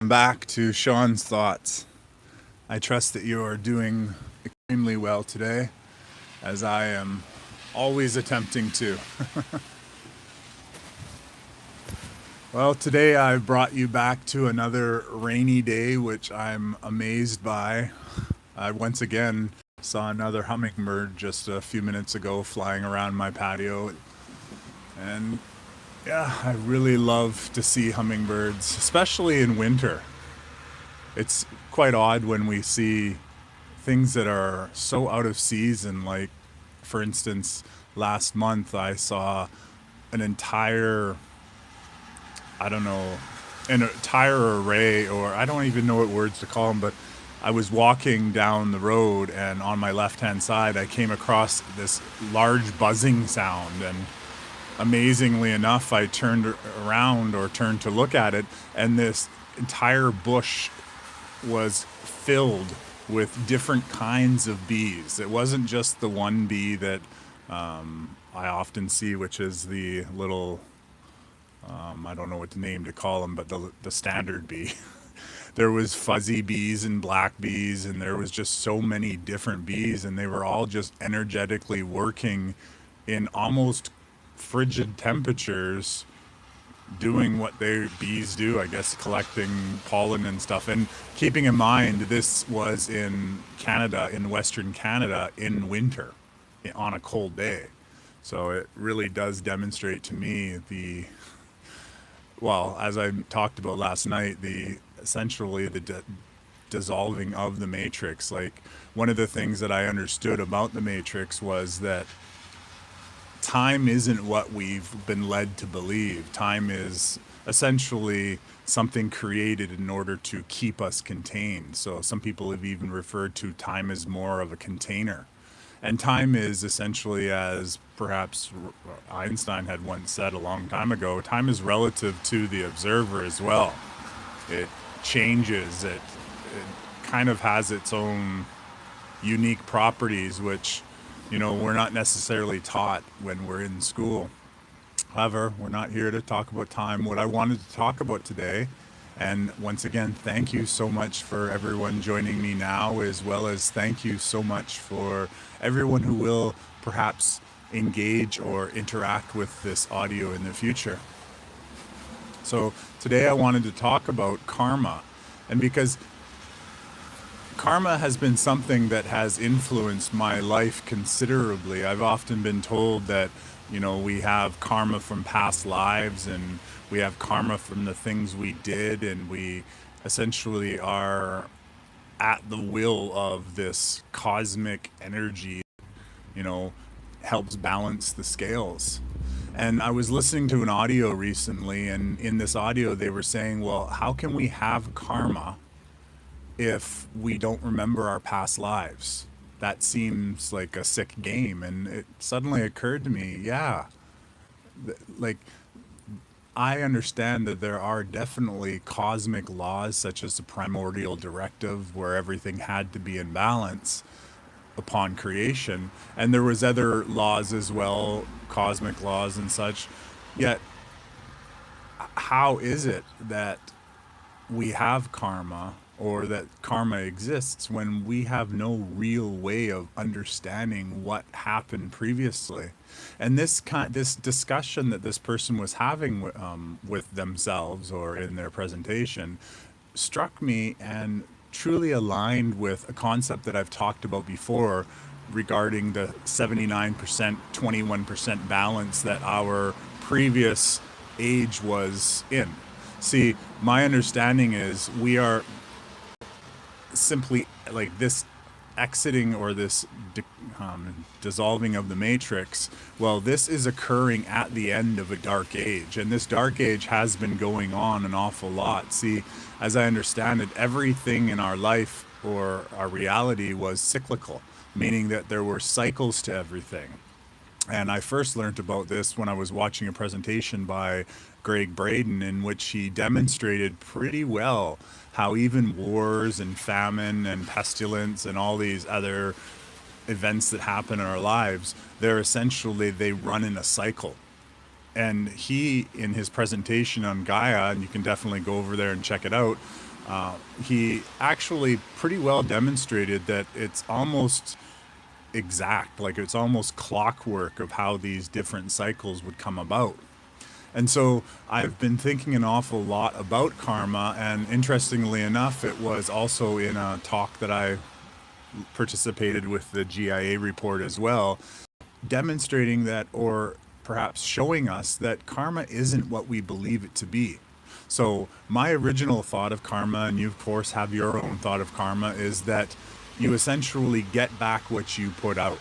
welcome back to Sean's Thoughts. I trust that you are doing extremely well today, as I am always attempting to. Well, today I've brought you back to another rainy day, which I'm amazed by. I once again saw another hummingbird just a few minutes ago flying around my patio. And yeah, I really love to see hummingbirds, especially in winter. It's quite odd when we see things that are so out of season. Like, for instance, last month I saw an entire, I don't know, an entire array, or I don't even know what words to call them, but I was walking down the road, and on my left-hand side I came across this large buzzing sound, and amazingly enough, I turned around or turned to look at it, and this entire bush was filled with different kinds of bees. It wasn't just the one bee that I often see, which is the little, I don't know what name to call them, but the standard bee. There was fuzzy bees and black bees, and there was just so many different bees, and they were all just energetically working in almost frigid temperatures, doing what bees do, I guess, collecting pollen and stuff. And keeping in mind, this was in Canada, in Western Canada, in winter, on a cold day. So it really does demonstrate to me well, as I talked about last night, essentially the dissolving of the matrix. Like, one of the things that I understood about the matrix was that time isn't what we've been led to believe. Time is essentially something created in order to keep us contained. So some people have even referred to time as more of a container. And time is essentially, as perhaps Einstein had once said a long time ago, time is relative to the observer as well. It changes, it kind of has its own unique properties, which, we're not necessarily taught when we're in school. However, we're not here to talk about time. What I wanted to talk about today, and once again, thank you so much for everyone joining me now, as well as thank you so much for everyone who will perhaps engage or interact with this audio in the future. So today I wanted to talk about karma, and because karma has been something that has influenced my life considerably. I've often been told that, we have karma from past lives, and we have karma from the things we did, and we essentially are at the will of this cosmic energy, helps balance the scales. And I was listening to an audio recently, and in this audio they were saying, well, how can we have karma if we don't remember our past lives? That seems like a sick game. And it suddenly occurred to me, yeah, like, I understand that there are definitely cosmic laws, such as the primordial directive, where everything had to be in balance upon creation, and there was other laws as well, cosmic laws and such. Yet how is it that we have karma, or that karma exists, when we have no real way of understanding what happened previously? And this discussion that this person was having with themselves, or in their presentation, struck me and truly aligned with a concept that I've talked about before, regarding the 79%, 21% balance that our previous age was in. See, my understanding is we are simply, like, this exiting, or this dissolving of the matrix. Well, this is occurring at the end of a dark age, and this dark age has been going on an awful lot. See, as I understand it, everything in our life, or our reality, was cyclical, meaning that there were cycles to everything. And I first learned about this when I was watching a presentation by Greg Braden, in which he demonstrated pretty well how even wars and famine and pestilence and all these other events that happen in our lives, they run in a cycle. And he, in his presentation on Gaia, and you can definitely go over there and check it out, he actually pretty well demonstrated that it's almost exact, like it's almost clockwork of how these different cycles would come about. And so I've been thinking an awful lot about karma, and interestingly enough, it was also in a talk that I participated with the GIA report as well, demonstrating that, or perhaps showing us that karma isn't what we believe it to be. So my original thought of karma, and you of course have your own thought of karma, is that you essentially get back what you put out.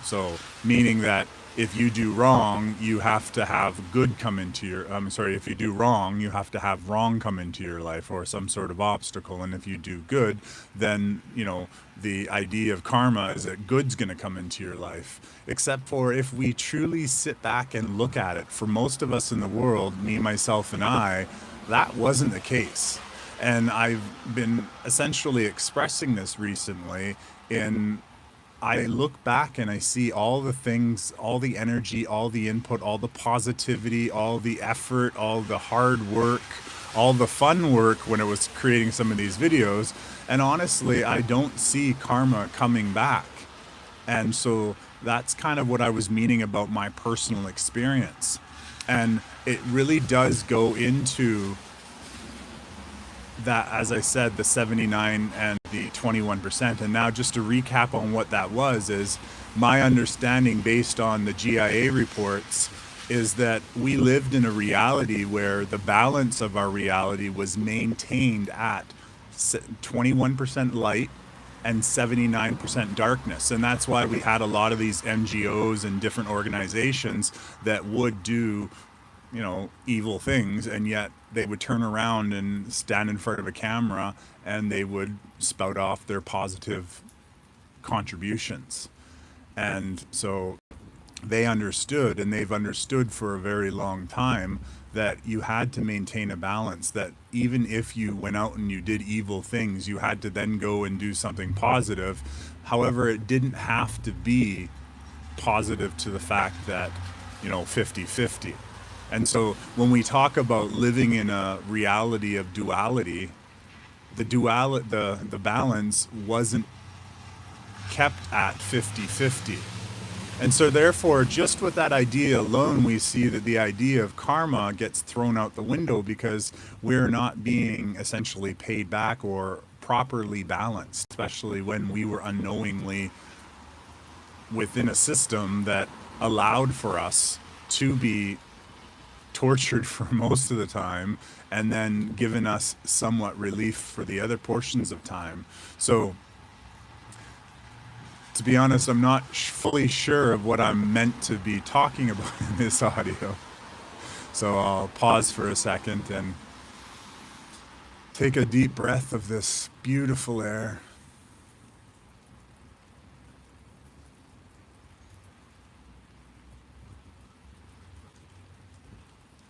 So meaning that if you do wrong, you have to have good come into your, if you do wrong, you have to have wrong come into your life, or some sort of obstacle. And if you do good, then, the idea of karma is that good's going to come into your life. Except for if we truly sit back and look at it, for most of us in the world, me, myself, and I, that wasn't the case. And I've been essentially expressing this recently in, I look back and I see all the things, all the energy, all the input, all the positivity, all the effort, all the hard work, all the fun work when I was creating some of these videos. And honestly, I don't see karma coming back. And so that's kind of what I was meaning about my personal experience. And it really does go into that, as I said, the 79 and the 21%. And now just to recap on what that was, is my understanding based on the GIA reports is that we lived in a reality where the balance of our reality was maintained at 21% light and 79% darkness. And that's why we had a lot of these NGOs and different organizations that would do evil things, and yet they would turn around and stand in front of a camera and they would spout off their positive contributions. And so they understood, and they've understood for a very long time, that you had to maintain a balance, that even if you went out and you did evil things, you had to then go and do something positive. However, it didn't have to be positive to the fact that 50-50. And so when we talk about living in a reality of duality, the balance wasn't kept at 50-50. And so therefore, just with that idea alone, we see that the idea of karma gets thrown out the window, because we're not being essentially paid back or properly balanced, especially when we were unknowingly within a system that allowed for us to be tortured for most of the time, and then given us somewhat relief for the other portions of time. So to be honest, I'm not fully sure of what I'm meant to be talking about in this audio. So I'll pause for a second and take a deep breath of this beautiful air.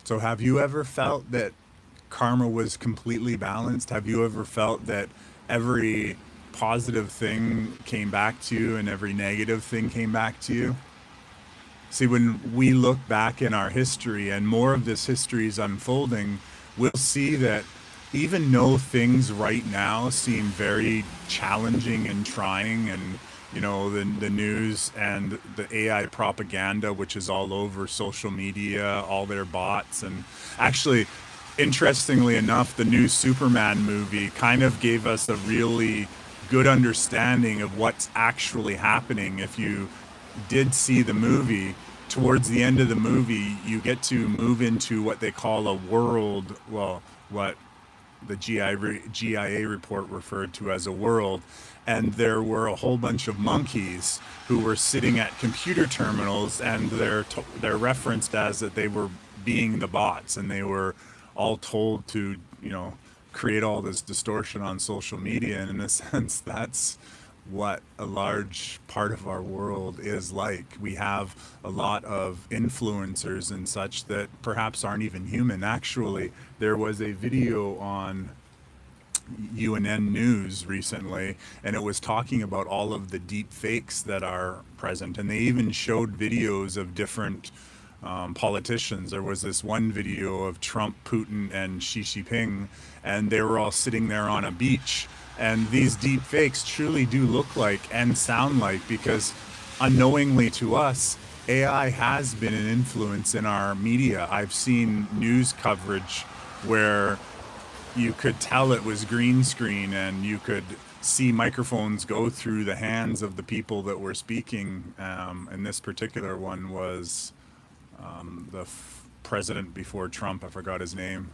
So have you ever felt that karma was completely balanced? Have you ever felt that every positive thing came back to you and every negative thing came back to you? See, when we look back in our history and more of this history is unfolding, we'll see that even though things right now seem very challenging and trying, and the news and the AI propaganda, which is all over social media, all their bots, and actually, interestingly enough, the new Superman movie kind of gave us a really good understanding of what's actually happening. If you did see the movie, towards the end of the movie, you get to move into what they call a world, well, what the GIA report referred to as a world. And there were a whole bunch of monkeys who were sitting at computer terminals, and they're referenced as that they were being the bots, and they were all told to, create all this distortion on social media. And in a sense, that's what a large part of our world is like. We have a lot of influencers and such that perhaps aren't even human. Actually, there was a video on UNN News recently, and it was talking about all of the deep fakes that are present. And they even showed videos of different politicians. There was this one video of Trump, Putin, and Xi Jinping, and they were all sitting there on a beach. And these deep fakes truly do look like and sound like, because unknowingly to us, AI has been an influence in our media. I've seen news coverage where you could tell it was green screen, and you could see microphones go through the hands of the people that were speaking. And this particular one was the president before Trump. I forgot his name.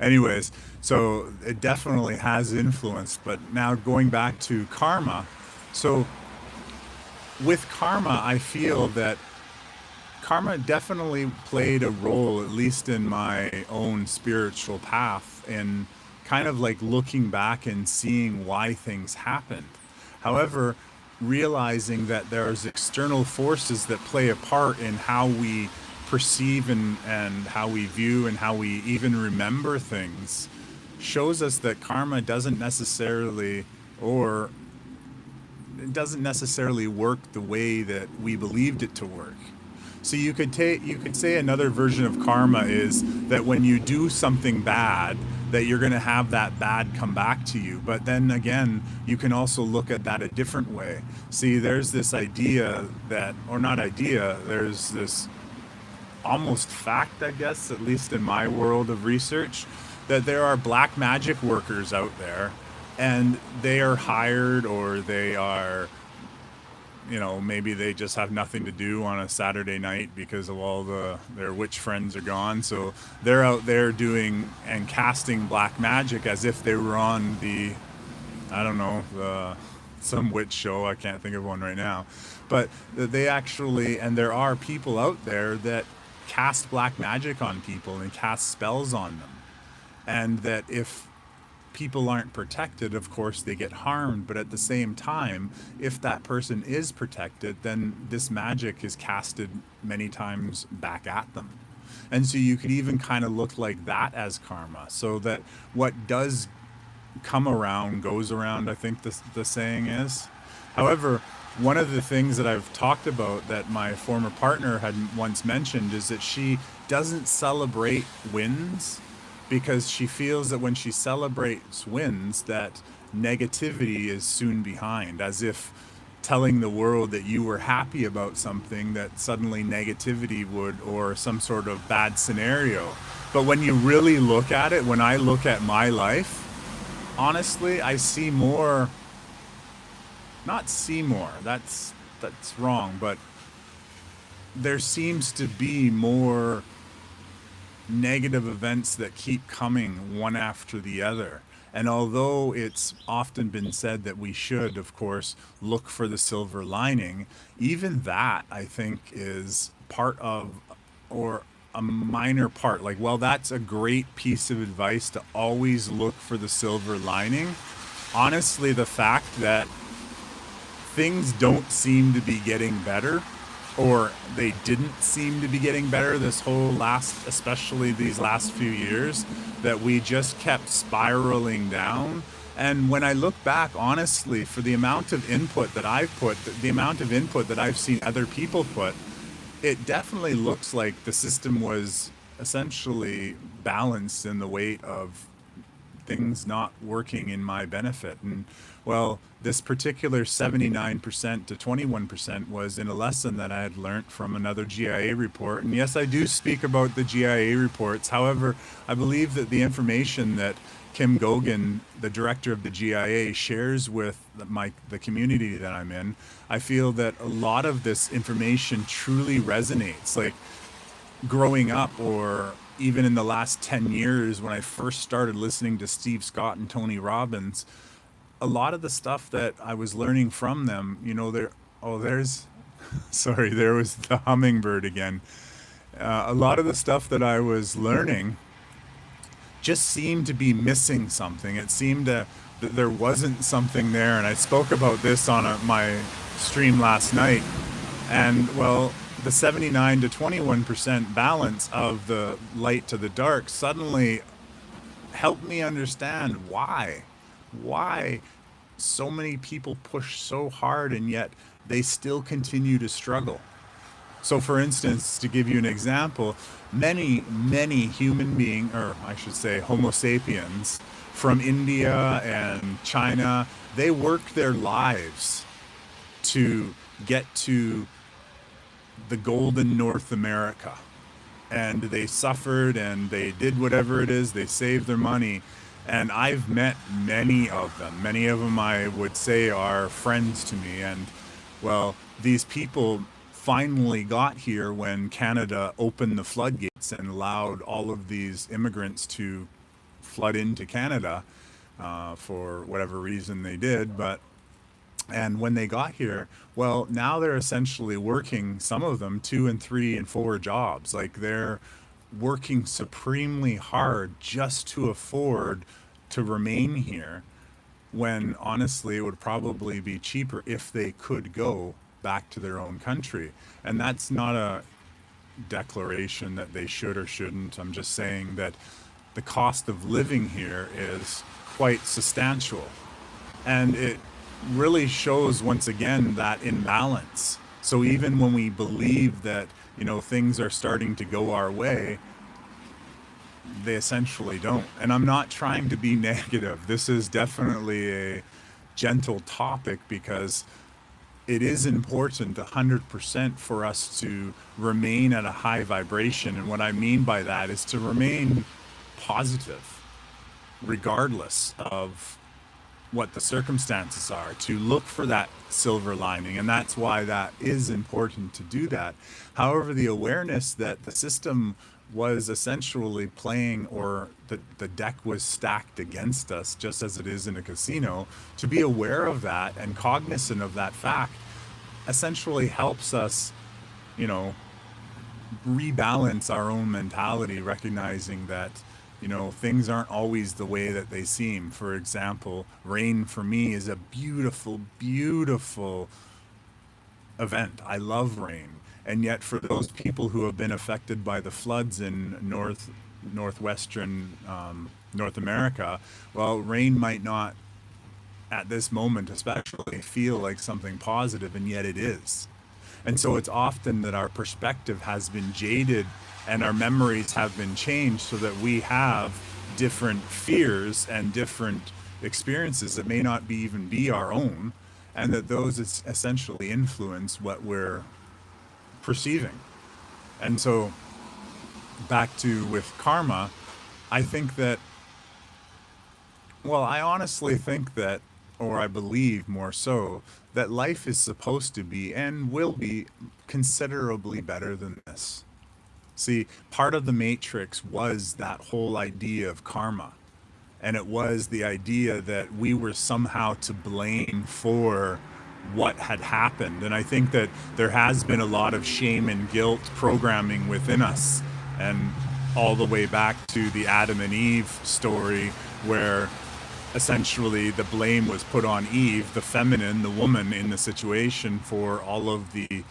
Anyways, so it definitely has influenced. But now going back to karma. So with karma, I feel that karma definitely played a role, at least in my own spiritual path, in kind of like looking back and seeing why things happened. However, realizing that there's external forces that play a part in how we perceive and how we view and how we even remember things shows us that karma doesn't necessarily, or it doesn't necessarily work the way that we believed it to work. So you could say another version of karma is that when you do something bad, that you're going to have that bad come back to you. But then again, you can also look at that a different way. See, there's this idea that, or not idea, there's this almost fact, I guess, at least in my world of research, that there are black magic workers out there, and they are hired, or they are, maybe they just have nothing to do on a Saturday night because of all their witch friends are gone. So they're out there doing and casting black magic as if they were on some witch show. I can't think of one right now. But they actually, and there are people out there that cast black magic on people and cast spells on them. And that if people aren't protected, of course they get harmed. But at the same time, if that person is protected, then this magic is casted many times back at them. And so you could even kind of look like that as karma. So that what does come around goes around, I think the saying is. However, one of the things that I've talked about that my former partner had once mentioned is that she doesn't celebrate wins, because she feels that when she celebrates wins, that negativity is soon behind, as if telling the world that you were happy about something, that suddenly negativity would, or some sort of bad scenario. But when you really look at it, when I look at my life, honestly, I see more, not see more, that's wrong, but there seems to be more negative events that keep coming one after the other. And although it's often been said that we should, of course, look for the silver lining, even that, I think, is part of, or a minor part. Like, well, that's a great piece of advice to always look for the silver lining. Honestly, the fact that things don't seem to be getting better, or they didn't seem to be getting better this whole especially these last few years, that we just kept spiraling down. And when I look back, honestly, for the amount of input that I've put, the amount of input that I've seen other people put, it definitely looks like the system was essentially balanced in the weight of things not working in my benefit. And well, this particular 79% to 21% was in a lesson that I had learned from another GIA report. And yes, I do speak about the GIA reports. However, I believe that the information that Kim Gogan, the director of the GIA, shares with the community that I'm in, I feel that a lot of this information truly resonates. Like, growing up, or even in the last 10 years when I first started listening to Steve Scott and Tony Robbins, a lot of the stuff that I was learning from them, sorry, there was the hummingbird again. A lot of the stuff that I was learning just seemed to be missing something. It seemed that there wasn't something there. And I spoke about this on my stream last night. And well, the 79 to 21% balance of the light to the dark suddenly helped me understand why so many people push so hard and yet they still continue to struggle. So, for instance, to give you an example, many human beings, or I should say Homo sapiens, from India and China, they worked their lives to get to the golden North America. And they suffered and they did whatever it is, they saved their money. And I've met many of them. Many of them I would say are friends to me. And well, these people finally got here when Canada opened the floodgates and allowed all of these immigrants to flood into Canada for whatever reason they did. But and when they got here, well, now they're essentially working, some of them, 2 and 3 and 4 jobs. Like they're working supremely hard just to afford to remain here when honestly it would probably be cheaper if they could go back to their own country. And that's not a declaration that they should or shouldn't. I'm just saying that the cost of living here is quite substantial. And it really shows once again that imbalance. So even when we believe that, things are starting to go our way, they essentially don't. And I'm not trying to be negative. This is definitely a gentle topic because it is important 100% for us to remain at a high vibration. And what I mean by that is to remain positive regardless of what the circumstances are, to look for that silver lining. And that's why that is important to do that. However, the awareness that the system was essentially playing, or the deck was stacked against us, just as it is in a casino, to be aware of that and cognizant of that fact essentially helps us, you know, rebalance our own mentality, recognizing that, things aren't always the way that they seem. For example, rain for me is a beautiful, beautiful event. I love rain. And yet for those people who have been affected by the floods in northwestern North America, well, rain might not at this moment especially feel like something positive, and yet it is. And so it's often that our perspective has been jaded and our memories have been changed so that we have different fears and different experiences that may not be even be our own, and that those essentially influence what we're perceiving. And so back to with karma, I think that, well, I honestly think that, or I believe more so, that life is supposed to be and will be considerably better than this. See, part of the Matrix was that whole idea of karma. And it was the idea that we were somehow to blame for what had happened. And I think that there has been a lot of shame and guilt programming within us. And all the way back to the Adam and Eve story, where essentially the blame was put on Eve, the feminine, the woman in the situation, for all of the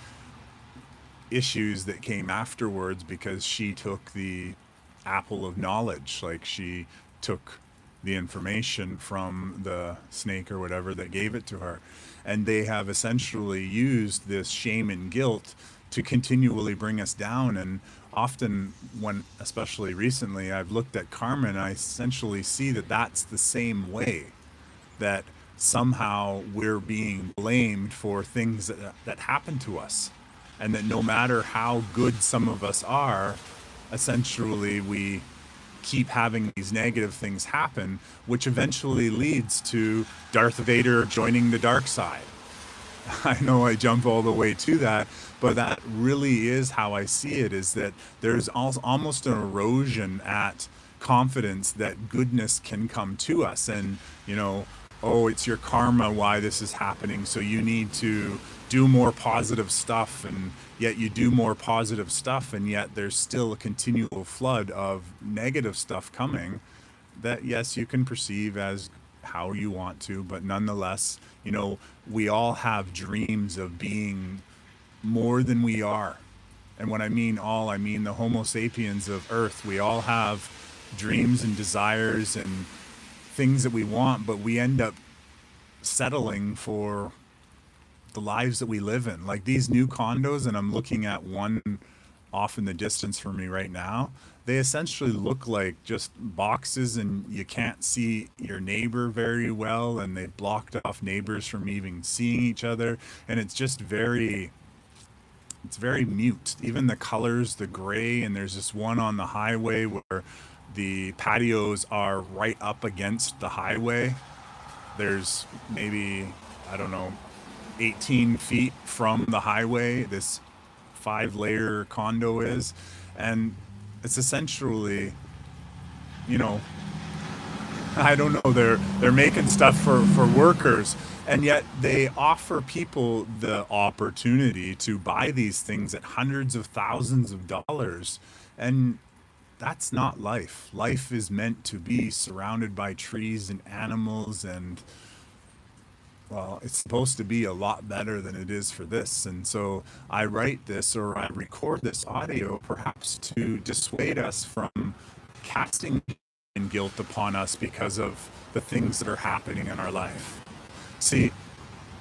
issues that came afterwards because she took the apple of knowledge. Like she took the information from the snake or whatever that gave it to her. And they have essentially used this shame and guilt to continually bring us down. And often when, especially recently, I've looked at karma and I essentially see that that's the same way, that somehow we're being blamed for things that happen to us. And that no matter how good some of us are, essentially we keep having these negative things happen, which eventually leads to Darth Vader joining the dark side. I know I jump all the way to that, but that really is how I see it, is that there's almost an erosion at confidence that goodness can come to us. And, oh, it's your karma why this is happening, so you need to do more positive stuff. And yet you do more positive stuff, and yet there's still a continual flood of negative stuff coming that, yes, you can perceive as how you want to, but nonetheless, we all have dreams of being more than we are. And when I mean all, I mean the Homo sapiens of Earth. We all have dreams and desires and things that we want, but we end up settling for the lives that we live in. Like these new condos, and I'm looking at one off in the distance from me right now. They essentially look like just boxes, and you can't see your neighbor very well, and they've blocked off neighbors from even seeing each other. And it's very mute. Even the colors, the gray, and there's this one on the highway where the patios are right up against the highway. There's maybe, I don't know, 18 feet from the highway, this 5 layer condo is. And it's essentially, you know, I don't know, they're making stuff for workers, and yet they offer people the opportunity to buy these things at hundreds of thousands of dollars. And that's not life. Life is meant to be surrounded by trees and animals, and well, it's supposed to be a lot better than it is for this. And so I write this, or I record this audio perhaps to dissuade us from casting and guilt upon us because of the things that are happening in our life. See,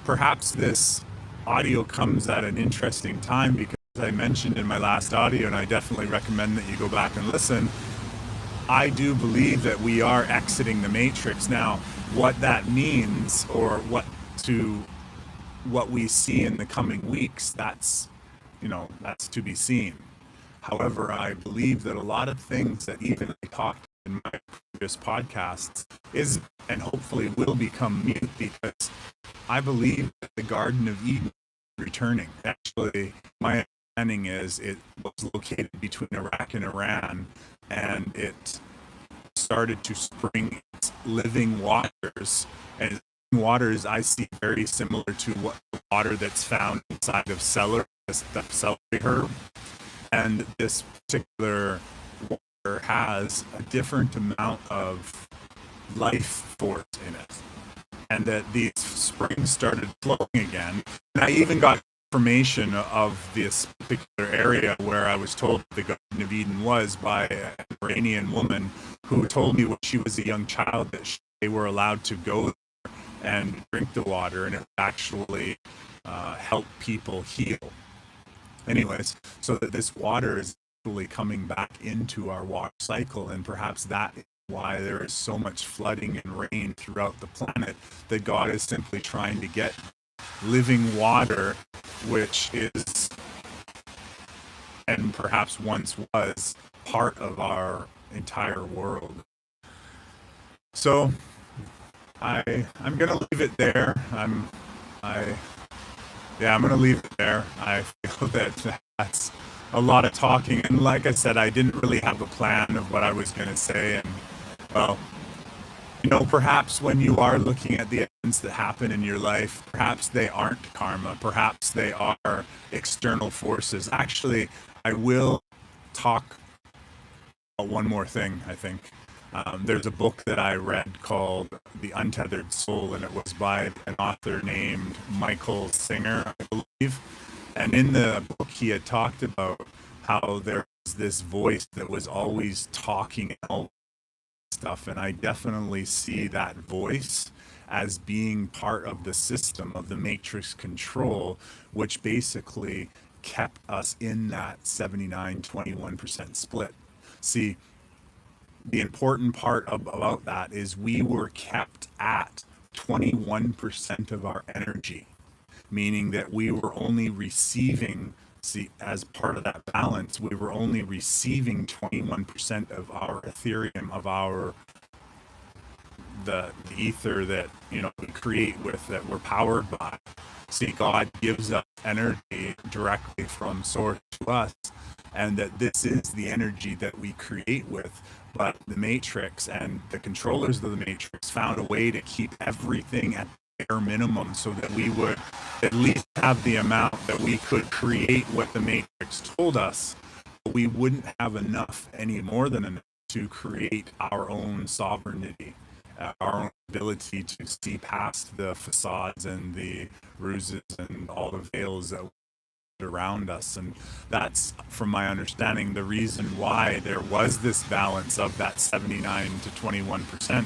perhaps this audio comes at an interesting time because I mentioned in my last audio, and I definitely recommend that you go back and listen, I do believe that we are exiting the matrix. Now, what that means, or what we see in the coming weeks, that's to be seen. However, I believe that a lot of things that even I talked in my previous podcasts is, and hopefully will, become mute, because I believe that the Garden of Eden is returning. Actually, my understanding is it was located between Iraq and Iran, and it started to spring its living waters. And waters I see very similar to what the water that's found inside of celery, the celery herb. And this particular water has a different amount of life force in it. And that these springs started flowing again. And I even got information of this particular area where I was told the Garden of Eden was by an Iranian woman who told me when she was a young child that they were allowed to go and drink the water, and it actually help people heal. Anyways, so that this water is actually coming back into our water cycle, and perhaps that is why there is so much flooding and rain throughout the planet, that God is simply trying to get living water, which is, and perhaps once was, part of our entire world. So I'm gonna leave it there. I I'm gonna leave it there. I feel that that's a lot of talking, and like I said, I didn't really have a plan of what I was gonna say. And well, perhaps when you are looking at the events that happen in your life, perhaps they aren't karma. Perhaps they are external forces. Actually, I will talk about one more thing, I think. There's a book that I read called The Untethered Soul, and it was by an author named Michael Singer, I believe. And in the book, he had talked about how there was this voice that was always talking and all stuff. And I definitely see that voice as being part of the system of the matrix control, which basically kept us in that 79-21% split. See, the important part about that is we were kept at 21% of our energy, meaning that we were only receiving, see, as part of that balance, we were only receiving 21% of our ethereum, of our the ether that we create with, that we're powered by. See, God gives us energy directly from source to us, and that this is the energy that we create with. But the matrix and the controllers of the matrix found a way to keep everything at bare minimum, so that we would at least have the amount that we could create what the matrix told us. But we wouldn't have enough, any more than enough, to create our own sovereignty, our own ability to see past the facades and the ruses and all the veils that around us. And that's, from my understanding, the reason why there was this balance of that 79 to 21%,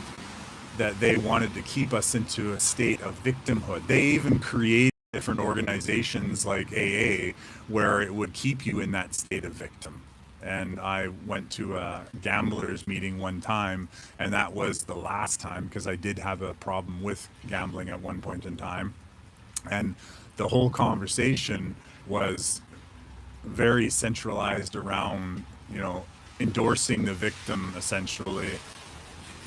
that they wanted to keep us into a state of victimhood. They even created different organizations like AA where it would keep you in that state of victim. And I went to a gamblers meeting one time, and that was the last time, because I did have a problem with gambling at one point in time. And the whole conversation was very centralized around, endorsing the victim, essentially.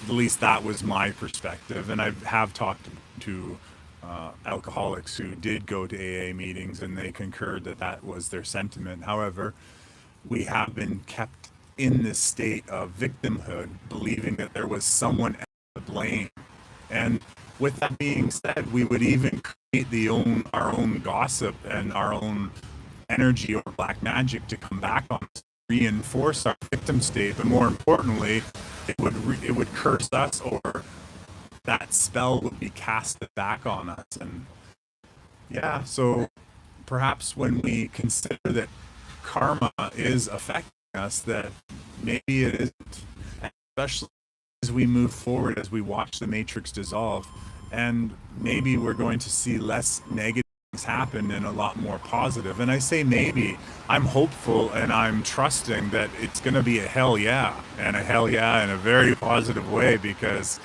At least that was my perspective. And I have talked to alcoholics who did go to AA meetings, and they concurred that that was their sentiment. However, we have been kept in this state of victimhood, believing that there was someone else to blame. And with that being said, we would even create our own gossip and our own energy or black magic to come back on us, reinforce our victim state. But more importantly, it would curse us, or that spell would be casted back on us. And yeah, so perhaps when we consider that karma is affecting us, that maybe it isn't, especially as we move forward, as we watch the matrix dissolve, and maybe we're going to see less negative things happen and a lot more positive. And I say maybe, I'm hopeful and I'm trusting that it's going to be a hell yeah, and a hell yeah in a very positive way, because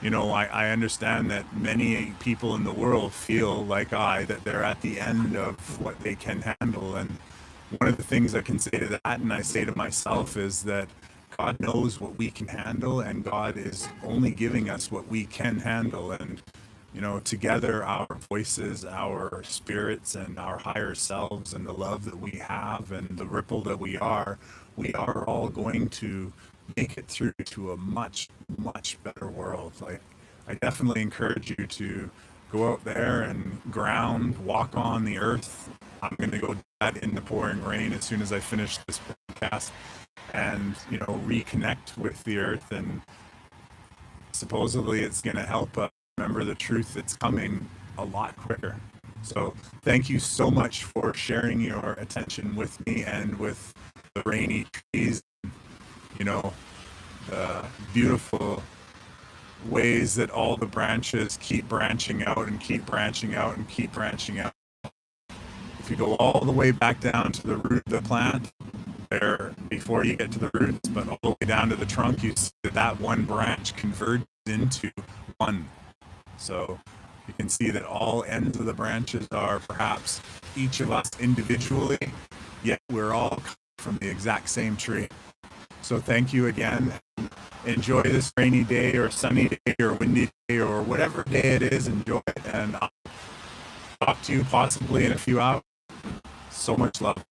I understand that many people in the world feel like that they're at the end of what they can handle. And one of the things I can say to that, and I say to myself, is that God knows what we can handle, and God is only giving us what we can handle. And, together, our voices, our spirits, and our higher selves, and the love that we have, and the ripple that we are all going to make it through to a much, much better world. Like, I definitely encourage you to go out there and ground, walk on the earth. I'm going to go do that in the pouring rain as soon as I finish this podcast, and, reconnect with the earth. And supposedly it's going to help us remember the truth that's coming a lot quicker. So thank you so much for sharing your attention with me and with the rainy trees, the beautiful ways that all the branches keep branching out and keep branching out and keep branching out. If you go all the way back down to the root of the plant, there, before you get to the roots, but all the way down to the trunk, you see that one branch converges into one. So you can see that all ends of the branches are perhaps each of us individually, yet we're all from the exact same tree. So thank you again. Enjoy this rainy day or sunny day or windy day or whatever day it is. Enjoy it, and I'll talk to you possibly in a few hours. So much love.